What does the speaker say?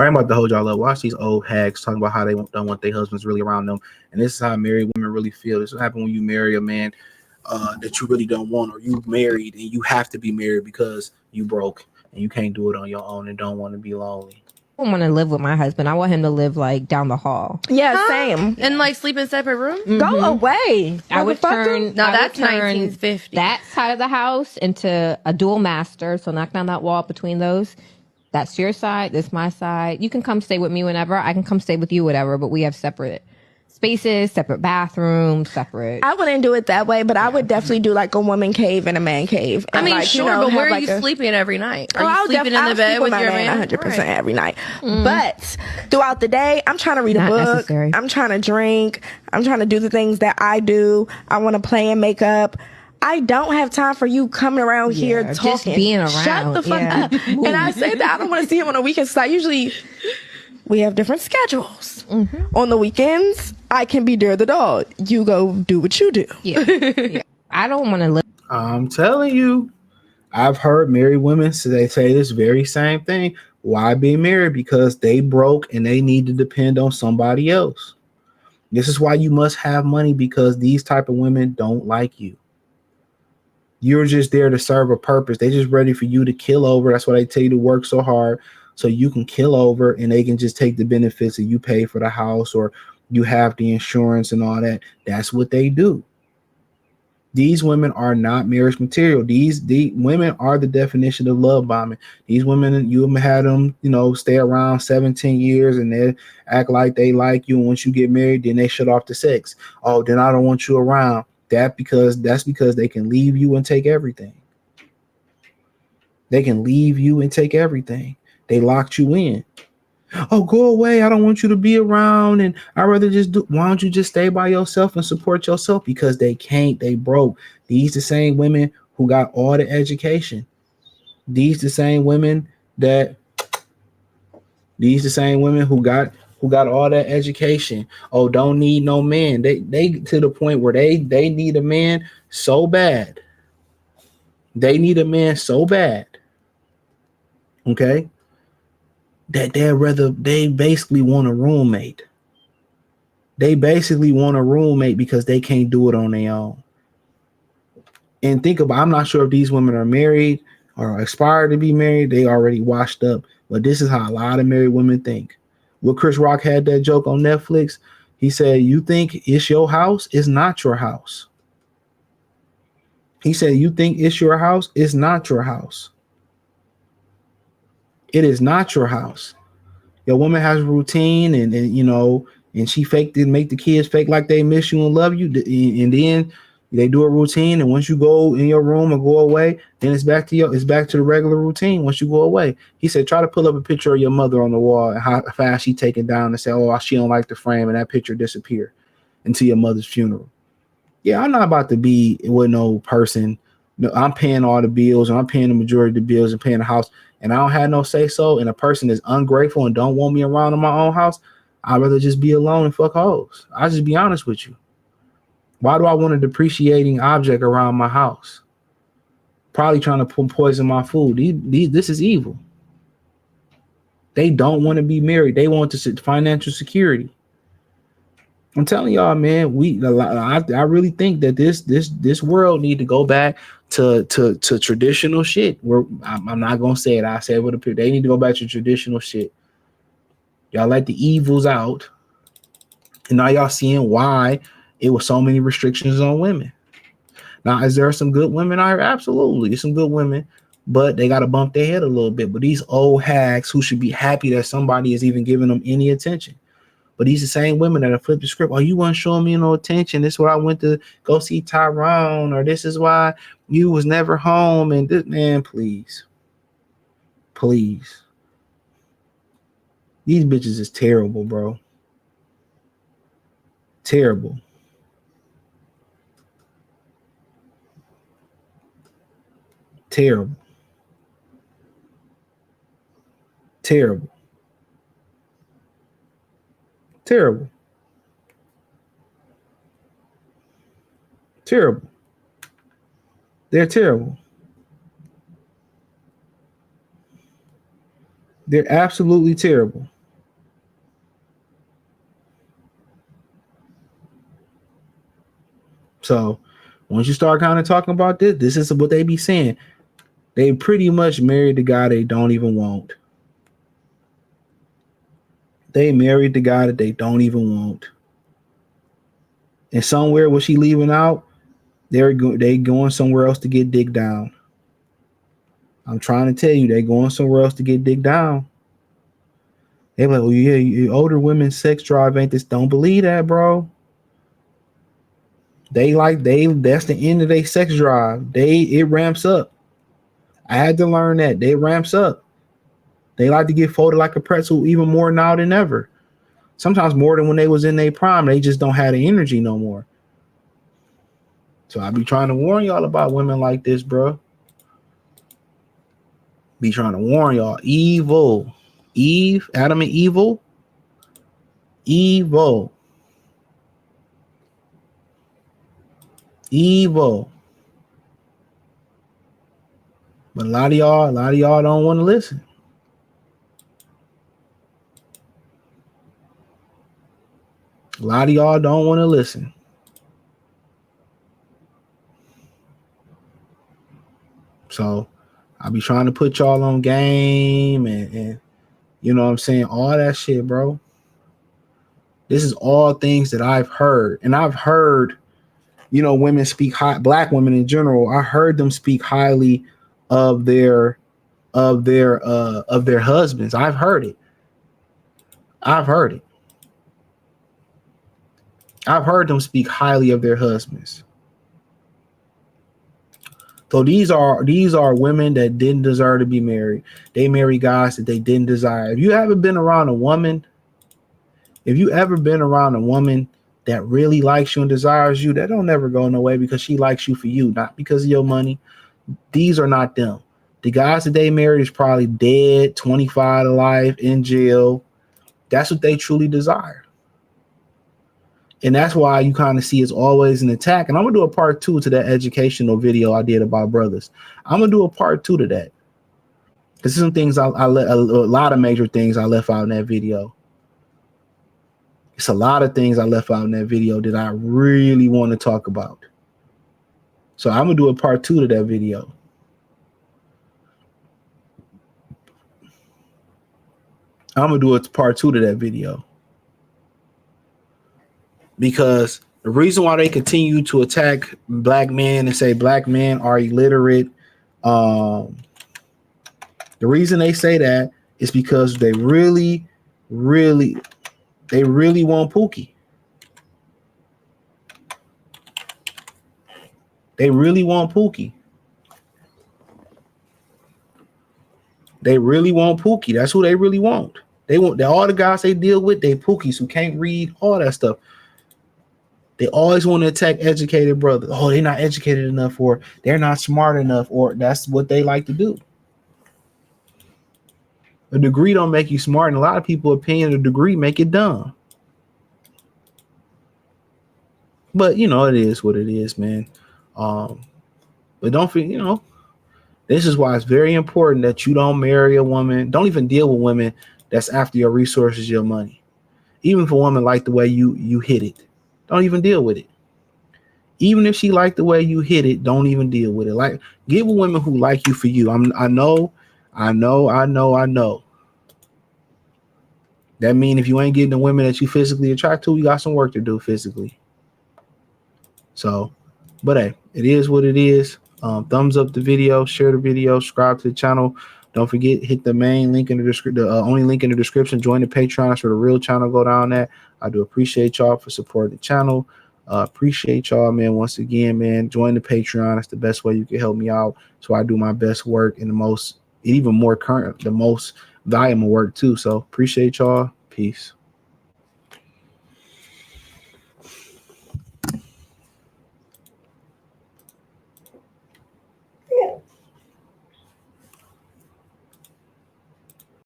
ain't about to hold y'all up. Watch these old hags talking about how they don't want their husbands really around them, and this is how married women really feel. This will happen when you marry a man that you really don't want, or you married and you have to be married because you broke and you can't do it on your own and don't want to be lonely. I don't want to live with my husband. I want him to live like down the hall. Yeah, same. And like sleep in separate rooms? Go away. I would turn. No, I that's would turn 1950. that side of the house into a dual master. So knock down that wall between those. That's your side. That's my side. You can come stay with me whenever. I can come stay with you, whatever. But we have separate spaces, separate bathrooms, separate. I wouldn't do it that way, but I would definitely do like a woman cave and a man cave. I And mean, like, sure, you know, but where have are like you sleeping every night? Are you I'll sleeping in the bed with my your man man? 100% every night. But throughout the day, I'm trying to read a Not book. necessary. I'm trying to drink. I'm trying to do the things that I do. I want to play and make up. I don't have time for you coming around here just talking. being Shut around, the fuck yeah. up. And I say that I don't want to see him on the weekends. So I usually, we have different schedules. On the weekends, I can be there the dog. You go do what you do. Yeah. I don't want to live. I'm telling you, I've heard married women say this very same thing. Why be married? Because they broke and they need to depend on somebody else. This is why you must have money, because these type of women don't like you. You're just there to serve a purpose. They just ready for you to kill over. That's why they tell you to work so hard, so you can kill over and they can just take the benefits that you pay for the house or you have the insurance and all that. That's what they do. These women are not marriage material. These women are the definition of love bombing. These women, you had them, stay around 17 years and they act like they like you. And once you get married, then they shut off the sex. Oh, then I don't want you around. That's because they can leave you and take everything. They can leave you and take everything. They locked you in. Oh, go away. I don't want you to be around. And I'd rather why don't you just stay by yourself and support yourself? Because they can't. They broke. These the same women who got all the education. These the same women who got all that education. Oh, don't need no man. They to the point where they need a man so bad. They need a man so bad. Okay. That they basically want a roommate. They basically want a roommate because they can't do it on their own. And think about, I'm not sure if these women are married or aspire to be married. They already washed up. But this is how a lot of married women think. Well, Chris Rock had that joke on Netflix. He said, you think it's your house? It's not your house. He said, you think it's your house? It's not your house. It is not your house. Your woman has a routine and she faked it, make the kids fake like they miss you and love you. And then they do a routine. And once you go in your room or go away, then it's back to the regular routine once you go away. He said, try to pull up a picture of your mother on the wall and how fast she take it down and say, oh, she don't like the frame, and that picture disappear until your mother's funeral. Yeah, I'm not about to be with no person. No, I'm paying all the bills, and I'm paying the majority of the bills and paying the house, and I don't have no say so, and a person is ungrateful and don't want me around in my own house. I'd rather just be alone and fuck hoes. I'll just be honest with you. Why do I want a depreciating object around my house? Probably trying to poison my food. This is evil. They don't want to be married. They want financial security. I'm telling y'all, man, I really think that this world need to go back to traditional shit. Where I'm not gonna say it. I said with a they need to go back to traditional shit. Y'all let the evils out, and now y'all seeing why it was so many restrictions on women. Now, is there some good women out here? Absolutely, some good women, but they got to bump their head a little bit. But these old hags who should be happy that somebody is even giving them any attention. But these are the same women that have flipped the script. Oh, you weren't showing me no attention. This is why I went to go see Tyrone, or this is why you was never home. And this, man, please. These bitches is terrible, bro. Terrible. Terrible. Terrible. Terrible. Terrible. They're terrible. They're absolutely terrible. So once you start kind of talking about this is what they be saying. They pretty much married the guy they don't even want. They married the guy that they don't even want. And somewhere was she leaving out, they going somewhere else to get dick down. I'm trying to tell you, they going somewhere else to get dick down. They like, oh yeah, older women's sex drive ain't this. Don't believe that, bro. That's the end of their sex drive. It ramps up. I had to learn that. They ramps up. They like to get folded like a pretzel even more now than ever. Sometimes more than when they was in their prime. They just don't have the energy no more. So I be trying to warn y'all about women like this, bro. Be trying to warn y'all. Evil. Eve, Adam and Evil. Evil. Evil. But a lot of y'all don't want to listen. A lot of y'all don't want to listen. So I be trying to put y'all on game and you know what I'm saying, all that shit, bro. This is all things that I've heard. And I've heard, you know, women speak high, black women in general. I heard them speak highly of their husbands. I've heard it. I've heard them speak highly of their husbands. So these are women that didn't deserve to be married. They marry guys that they didn't desire. If you haven't been around a woman, if you ever been around a woman that really likes you and desires you, that don't never go no way because she likes you for you, not because of your money. These are not them. The guys that they married is probably dead, 25 to life, in jail. That's what they truly desire. And that's why you kind of see it's always an attack. And I'm going to do a part 2 to that educational video I did about brothers. I'm going to do a part 2 to that. Because some things a lot of major things I left out in that video. It's a lot of things I left out in that video that I really want to talk about. So I'm going to do a part 2 to that video. I'm going to do a part 2 to that video. Because the reason why they continue to attack black men and say black men are illiterate, the reason they say that is because they really want Pookie. They really want Pookie. They really want Pookie. That's who they really want. They want all the guys they deal with, they Pookies who can't read, all that stuff. They always want to attack educated brothers. Oh, they're not educated enough, or they're not smart enough, or that's what they like to do. A degree don't make you smart, and a lot of people opinion a degree make it dumb. But you know, it is what it is, man. But don't forget, you know, this is why it's very important that you don't marry a woman. Don't even deal with women that's after your resources, your money. Even if a woman like the way you hit it, don't even deal with it. Even if she like the way you hit it, don't even deal with it. Like, get with women who like you for you. I know. That mean if you ain't getting the women that you physically attract to, you got some work to do physically. So, but hey, it is what it is. Thumbs up the video, share the video, subscribe to the channel. Don't forget, hit the main link in the description, the only link in the description. Join the Patreon so the real channel go down there. I do appreciate y'all for supporting the channel. Appreciate y'all, man. Once again, man, join the Patreon. That's the best way you can help me out. So I do my best work in the most, even more current, the most valuable work too. So appreciate y'all. Peace.